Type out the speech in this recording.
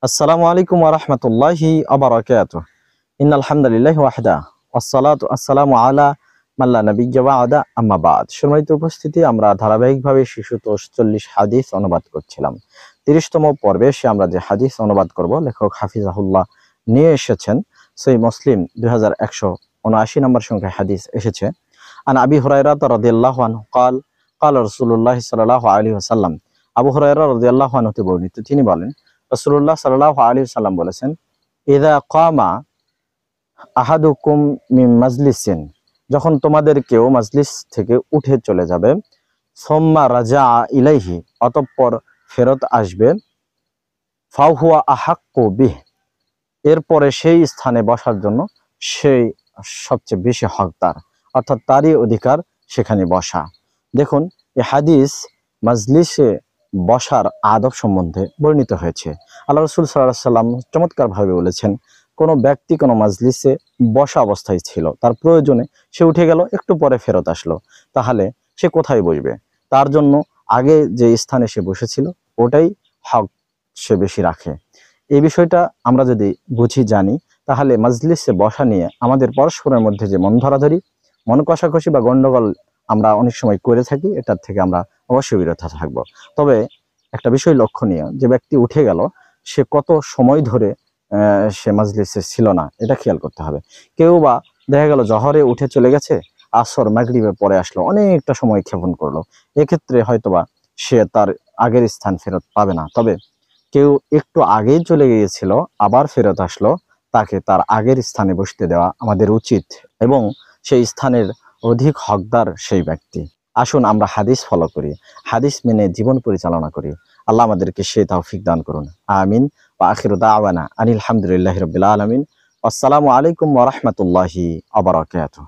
আসসালামু আলাইকুম ওয়া রাহমাতুল্লাহি ওয়া বারাকাতুহু। ইন্নাল হামদুলিল্লাহি ওয়াহদা ওয়াসসালাতু আসসালামু আলা মান লা নাবিয়্যা বা'দা আম্মা বা'দ। সম্মানিত উপস্থিতি, আমরা ধারাবাহিকভাবে শিশুতোষ 40 হাদিস অনুবাদ করছিলাম। 30তম পর্বে এসে আমরা যে হাদিস অনুবাদ করব, লেখক হাফিজাহুল্লাহ নিয়ে এসেছেন সহিহ মুসলিম 2179 নম্বর সংখ্যায় হাদিস এসেছে। আন আবি হুরায়রা রাদিয়াল্লাহু আনহু قال قال রাসূলুল্লাহ সাল্লাল্লাহু আলাইহি ওয়াসাল্লাম। আবু হুরায়রা রাদিয়াল্লাহু আনহু হতে বর্ণিত, তিনি বলেন রাসূলুল্লাহ সাল্লাল্লাহু আলাইহি ওয়াসাল্লাম বলেছেন, ইযা কামা আহাদুকুম মিন মাজলিসিন, যখন তোমাদের কেউ মাজলিস থেকে উঠে চলে যাবে, সুম্মা রাজাআ ইলাইহি, অতঃপর ফেরত আসবে, ফাহুয়া আহাক্কু বিহ, এরপরে সেই স্থানে বসার জন্য সেই সবচেয়ে বেশি হকদার, অর্থাৎ তারই অধিকার সেখানে বসা। দেখুন, এই হাদিস মাজলিসে বসার আদব সম্বন্ধে বর্ণিত হয়েছে। আল্লাহ রাসূল সাল্লাল্লাহু আলাইহি সাল্লাম চমৎকারভাবে বলেছেন, কোনো ব্যক্তি কোনো মাজলিসে বসা অবস্থায় ছিল, তার প্রয়োজনে সে উঠে গেল, একটু পরে ফেরত আসলো, তাহলে সে কোথায় বসবে? তার জন্য আগে যে স্থানে সে বসেছিল ওটাই হক সে বেশি রাখে। এই বিষয়টা আমরা যদি বুঝি, জানি, তাহলে মাজলিসে বসা নিয়ে আমাদের পরস্পরের মধ্যে যে মন ধরাধরি, মন কষাকষি বা গন্ডগোল আমরা অনেক সময় করে থাকি, এটার থেকে আমরা অবশ্যই বিরত থাকবো। তবে একটা বিষয় লক্ষণীয়, যে ব্যক্তি উঠে গেল সে কত সময় ধরে সে মাজলিসে ছিল না, এটা খেয়াল করতে হবে। কেউ বা দেখা গেল জহরে উঠে চলে গেছে, আসর মাগরিবে পরে আসলো, অনেকটা সময় ক্ষেপণ করলো, এক্ষেত্রে হয়তোবা সে তার আগের স্থান ফেরত পাবে না। তবে কেউ একটু আগেই চলে গিয়েছিল, আবার ফেরত আসলো, তাকে তার আগের স্থানে বসতে দেওয়া আমাদের উচিত, এবং সেই স্থানের অধিক হকদার সেই ব্যক্তি। আসুন আমরা হাদিস ফলো করি, হাদিস মেনে জীবন পরিচালনা করি। আল্লাহ আমাদেরকে সে তৌফিক দান করুন, আমিন। ওয়া আখিরু দাওয়ানা আনিল হামদুলিল্লাহি রাব্বিল আলামিন। আসসালামু আলাইকুম ওয়া রাহমাতুল্লাহি ওয়া বারাকাতুহু।